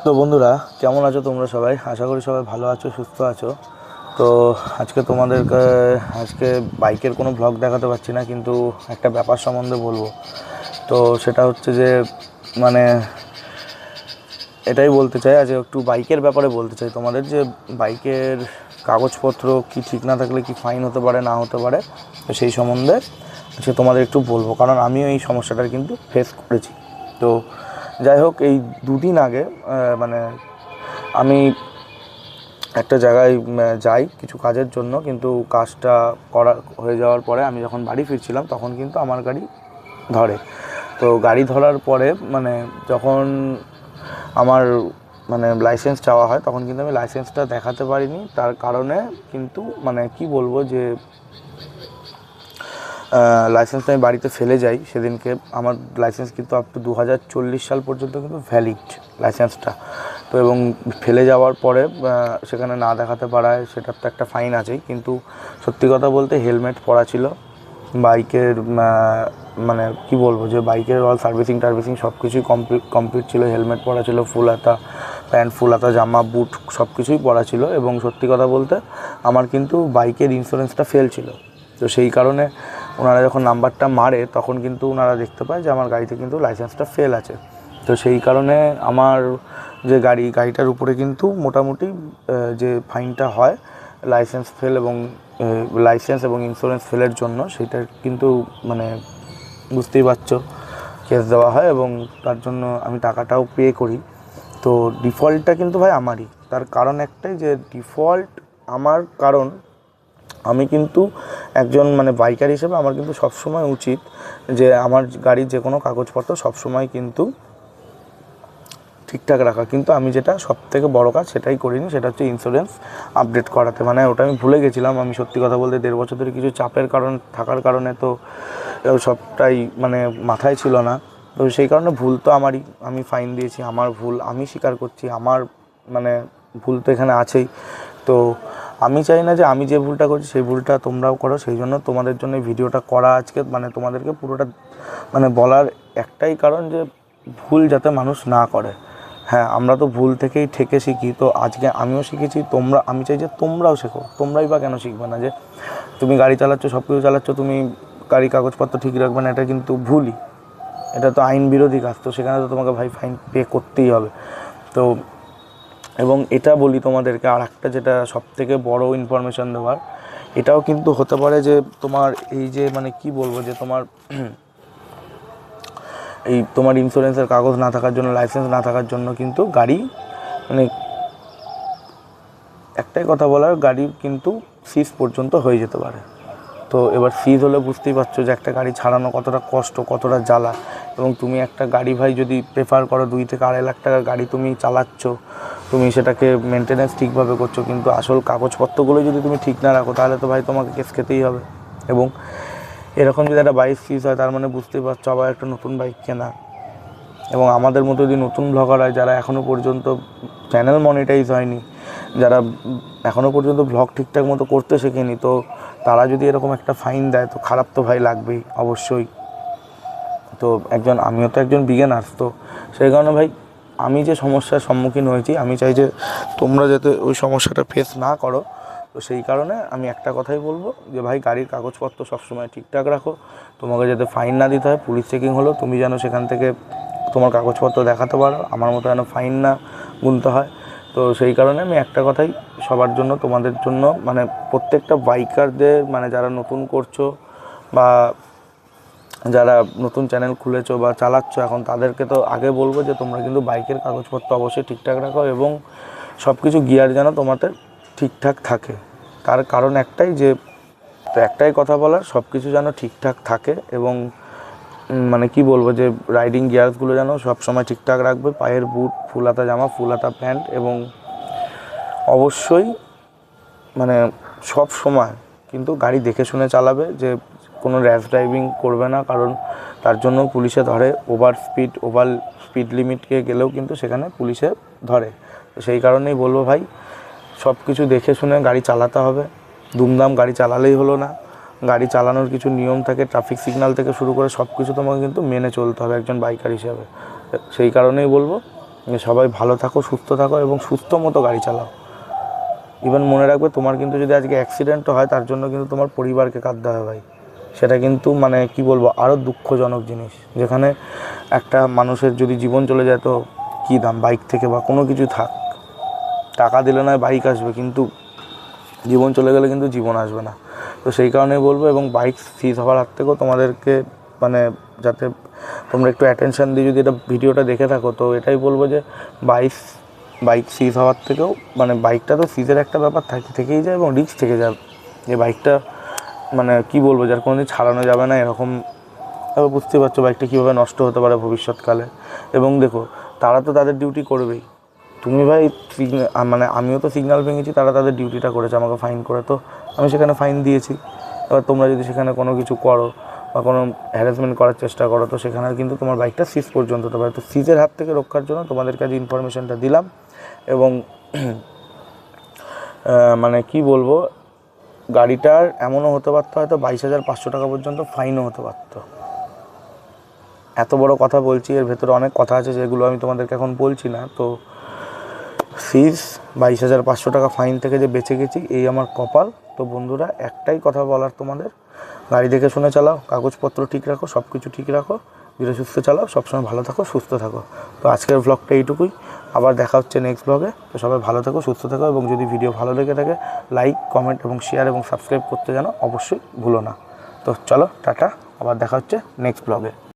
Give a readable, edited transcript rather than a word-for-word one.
তো বন্ধুরা, কেমন আছো তোমরা সবাই? আশা করি সবাই ভালো আছো, সুস্থ আছো। তো আজকে বাইকের কোনো ব্লগ দেখাতে পারছি না, কিন্তু একটা ব্যাপার সম্বন্ধে বলবো। তো সেটা হচ্ছে যে মানে এটাই বলতে চাই, আজ একটু বাইকের ব্যাপারে বলতে চাই তোমাদের, যে বাইকের কাগজপত্র কি ঠিক না থাকলে কি ফাইন হতে পারে না হতে পারে। তো সেই সম্বন্ধে আজকে তোমাদের একটু বলবো, কারণ আমিও এই সমস্যাটার কিন্তু ফেস করেছি। তো যাই হোক, এই দুদিন আগে মানে আমি একটা জায়গায় যাই কিছু কাজের জন্য, কিন্তু কাজটা করা হয়ে যাওয়ার পরে আমি যখন বাড়ি ফিরছিলাম তখন কিন্তু আমার গাড়ি ধরে। তো গাড়ি ধরার পরে যখন আমার লাইসেন্স চাওয়া হয়, তখন কিন্তু আমি লাইসেন্সটা দেখাতে পারিনি। তার কারণে কিন্তু কি বলবো, যে লাইসেন্সটা আমি বাড়িতে ফেলে যাই সেদিনকে। আমার লাইসেন্স কিন্তু আপ টু 2040 সাল পর্যন্ত কিন্তু ভ্যালিড লাইসেন্সটা। তো এবং ফেলে যাওয়ার পরে সেখানে না দেখাতে পারায় সেটার তো একটা ফাইন আছেই। কিন্তু সত্যি কথা বলতে হেলমেট পরা ছিল বাইকের, কি বলবো, যে বাইকের অল সার্ভিসিং সব কিছুই কমপ্লিট ছিল। হেলমেট পরা ছিল, ফুল হাতা প্যান্ট, ফুল হাতা জামা, বুট সব কিছুই পরা ছিল। এবং সত্যি কথা বলতে আমার কিন্তু বাইকের ইন্স্যুরেন্সটা ফেল ছিল। তো সেই কারণে ওনারা যখন নাম্বারটা মারে তখন কিন্তু ওনারা দেখতে পায় যে আমার গাড়িতে কিন্তু লাইসেন্সটা ফেল আছে। তো সেই কারণে আমার যে গাড়িটার উপরে কিন্তু মোটামুটি যে ফাইনটা হয় লাইসেন্স এবং ইন্স্যুরেন্স ফেলের জন্য, সেটা কিন্তু বুঝতেই পারছো, কেস দেওয়া হয় এবং তার জন্য আমি টাকাটাও পে করি। তো ডিফল্টটা কিন্তু ভাই আমারই। তার কারণ একটাই, যে ডিফল্ট আমার কারণ আমি কিন্তু একজন বাইকার হিসেবে আমার কিন্তু সবসময় উচিত যে আমার গাড়ির যে কোনো কাগজপত্র সবসময় কিন্তু ঠিকঠাক রাখা। কিন্তু আমি যেটা সবথেকে বড় কাজ সেটাই করিনি, সেটা হচ্ছে ইন্স্যুরেন্স আপডেট করাতে। ওটা আমি ভুলে গেছিলাম। আমি সত্যি কথা বলতে 1.5 বছর ধরে কিছু চাপের থাকার কারণে তো সবটাই মাথায় ছিল না। তো সেই কারণে ভুল তো আমারই, আমি ফাইন দিয়েছি, আমার ভুল আমি স্বীকার করছি, আমার ভুল তো এখানে আছেই। তো আমি চাই না যে আমি যে ভুলটা করছি সেই ভুলটা তোমরাও করো। সেই জন্য তোমাদের জন্য ভিডিওটা করা আজকে, তোমাদেরকে পুরোটা বলার একটাই কারণ, যে ভুল যাতে মানুষ না করে। হ্যাঁ, আমরা তো ভুল থেকেই ঠেকে শিখি। তো আজকে আমিও শিখেছি, আমি চাই যে তোমরাও শেখো। তোমরাই বা কেন শিখবে না? যে তুমি গাড়ি চালাচ্ছ, সব কিছু চালাচ্ছ, তুমি গাড়ি কাগজপত্র ঠিক রাখবে না, এটা কিন্তু ভুলই, এটা তো আইন বিরোধী কাজ। তো সেখানে তো তোমাকে ভাই ফাইন পে করতেই হবে। তো এবং এটা বলি তোমাদেরকে, আর একটা যেটা সবথেকে বড় ইনফরমেশান দেওয়ার, এটাও কিন্তু হতে পারে যে তোমার এই যে কি বলবো, যে তোমার ইন্স্যুরেন্সের কাগজ না থাকার জন্য, লাইসেন্স না থাকার জন্য কিন্তু গাড়ি একটাই কথা বলার, গাড়ি কিন্তু সিজ পর্যন্ত হয়ে যেতে পারে। তো এবার সিজ হলে বুঝতেই পারছো যে একটা গাড়ি ছাড়ানো কতটা কষ্ট, কতটা জ্বালা। এবং তুমি একটা গাড়ি ভাই যদি প্রেফার করো 2 থেকে 2.5 লাখ টাকার গাড়ি তুমি চালাচ্ছ, তুমি সেটাকে মেনটেন্যান্স ঠিকভাবে করছো, কিন্তু আসল কাগজপত্রগুলো যদি তুমি ঠিক না রাখো, তাহলে তো ভাই তোমাকে কেস খেতেই হবে। এবং এরকম যদি একটা বাইক সিজ হয়, তার বুঝতেই পারছো আবার একটা নতুন বাইক কেনা। এবং আমাদের মতো যদি নতুন ব্লগার হয়, যারা এখনও পর্যন্ত চ্যানেল মনিটাইজ হয়নি, যারা এখনও পর্যন্ত ব্লগ ঠিকঠাক মতো করতে শেখেনি, তো তারা যদি এরকম একটা ফাইন দেয়, তো খারাপ তো ভাই লাগবেই অবশ্যই। তো আমিও তো একজন বিগিনার। তো সেই কারণে ভাই, আমি যে সমস্যার সম্মুখীন হয়েছি, আমি চাই যে তোমরা যাতে ওই সমস্যাটা ফেস না করো। তো সেই কারণে আমি একটা কথাই বলবো, যে ভাই গাড়ির কাগজপত্র সবসময় ঠিকঠাক রাখো। তোমাকে যাতে ফাইন না দিতে হয়, পুলিশ চেকিং হলো তুমি যেন সেখান থেকে তোমার কাগজপত্র দেখাতে পারো, আমার মতো যেন ফাইন না গুনতে হয়। তো সেই কারণে আমি একটা কথাই সবার জন্য, তোমাদের জন্য, প্রত্যেকটা বাইকারদের, যারা নতুন করছো বা যারা নতুন চ্যানেল খুলেছো বা চালাচ্ছো এখন, তাদেরকে তো আগে বলবো যে তোমরা কিন্তু বাইকের কাগজপত্র অবশ্যই ঠিকঠাক রাখো, এবং সব কিছু গিয়ার যেন তোমাদের ঠিকঠাক থাকে। তার কারণ একটাই, যে তো একটাই কথা বলার, সব কিছু যেন ঠিকঠাক থাকে। এবং কি বলবো, যে রাইডিং গিয়ারসগুলো যেন সবসময় ঠিকঠাক রাখবে, পায়ের বুট, ফুল হাতা জামা, ফুল হাতা প্যান্ট, এবং অবশ্যই সব সময় কিন্তু গাড়ি দেখে শুনে চালাবে, যে কোনো র্যাশ ড্রাইভিং করবে না, কারণ তার জন্য পুলিশে ধরে। ওভার স্পিড লিমিটকে গেলেও কিন্তু সেখানে পুলিশে ধরে। তো সেই কারণেই বলবো ভাই, সব কিছু দেখে শুনে গাড়ি চালাতে হবে। দুমদাম গাড়ি চালালেই হলো না, গাড়ি চালানোর কিছু নিয়ম থাকে, ট্রাফিক সিগন্যাল থেকে শুরু করে সব কিছু তোমাকে কিন্তু মেনে চলতে হবে একজন বাইকার হিসাবে। সেই কারণেই বলবো সবাই ভালো থাকো, সুস্থ থাকো এবং সুস্থ মতো গাড়ি চালাও। ইভেন মনে রাখবে, তোমার কিন্তু যদি আজকে অ্যাক্সিডেন্টও হয় তার জন্য কিন্তু তোমার পরিবারকে কাঁদতে হবে ভাই। সেটা কিন্তু মানে কি বলবো, আরও দুঃখজনক জিনিস। যেখানে একটা মানুষের যদি জীবন চলে যায় তো কী দাম বাইক থেকে বা কোনো কিছু থাক, টাকা দিলে নয় বাইক আসবে, কিন্তু জীবন চলে গেলে কিন্তু জীবন আসবে না। তো সেই কারণেই বলবো, এবং বাইক সিজ হওয়ার হাত থেকেও তোমাদেরকে মানে যাতে তোমরা একটু অ্যাটেনশান দিয়ে যদি এটা ভিডিওটা দেখে থাকো, তো এটাই বলবো যে বাইক সিজ হওয়ার থেকেও মানে বাইকটা তো সিজের একটা ব্যাপার থেকেই যায় এবং রিস্ক থেকে যায়। যে বাইকটা মানে কি বলবো, যার কোনো দিন ছাড়ানো যাবে না এরকম। এবার বুঝতে পারছো বাইকটা কীভাবে নষ্ট হতে পারে ভবিষ্যৎকালে। এবং দেখো, তারা তো তাদের ডিউটি করবেই। তুমি ভাই মানে আমিও তো সিগন্যাল ভেঙেছি, তারা তাদের ডিউটিটা করেছে আমাকে ফাইন করে, তো আমি সেখানে ফাইন দিয়েছি। এবার তোমরা যদি সেখানে কোনো কিছু করো বা কোনো হ্যারাসমেন্ট করার চেষ্টা করো, তো সেখানে কিন্তু তোমার বাইকটা সিজ পর্যন্ত হতে পারে। তো সিজের হাত থেকে রক্ষার জন্য তোমাদের কাছে ইনফরমেশনটা দিলাম। এবং মানে কি বলবো, গাড়িটার এমনও হতে পারতো হয়তো 22,500 টাকা পর্যন্ত ফাইনও হতে পারতো। এত বড় কথা বলছি, এর ভেতরে অনেক কথা আছে যেগুলো আমি তোমাদেরকে এখন বলছি না। তো সিজ 22,500 টাকা ফাইন থেকে যে বেঁচে গেছি, এই আমার কপাল। তো বন্ধুরা, একটাই কথা বলার তোমাদের, গাড়ি দেখে শুনে চালাও, কাগজপত্র ঠিক রাখো, সব কিছু ঠিক রাখো, ধীরে সুস্থ চালাও, সবসময় ভালো থাকো, সুস্থ থাকো। তো আজকের ব্লগটা এইটুকুই, আবার দেখা হচ্ছে নেক্সট ব্লগে। তো সবাই ভালো থাকো, সুস্থ থাকো, এবং যদি ভিডিও ভালো লেগে থাকে লাইক, কমেন্ট এবং শেয়ার এবং সাবস্ক্রাইব করতে যেন অবশ্যই ভুলো না। তো চলো টাটা, আবার দেখা হচ্ছে নেক্সট ব্লগে।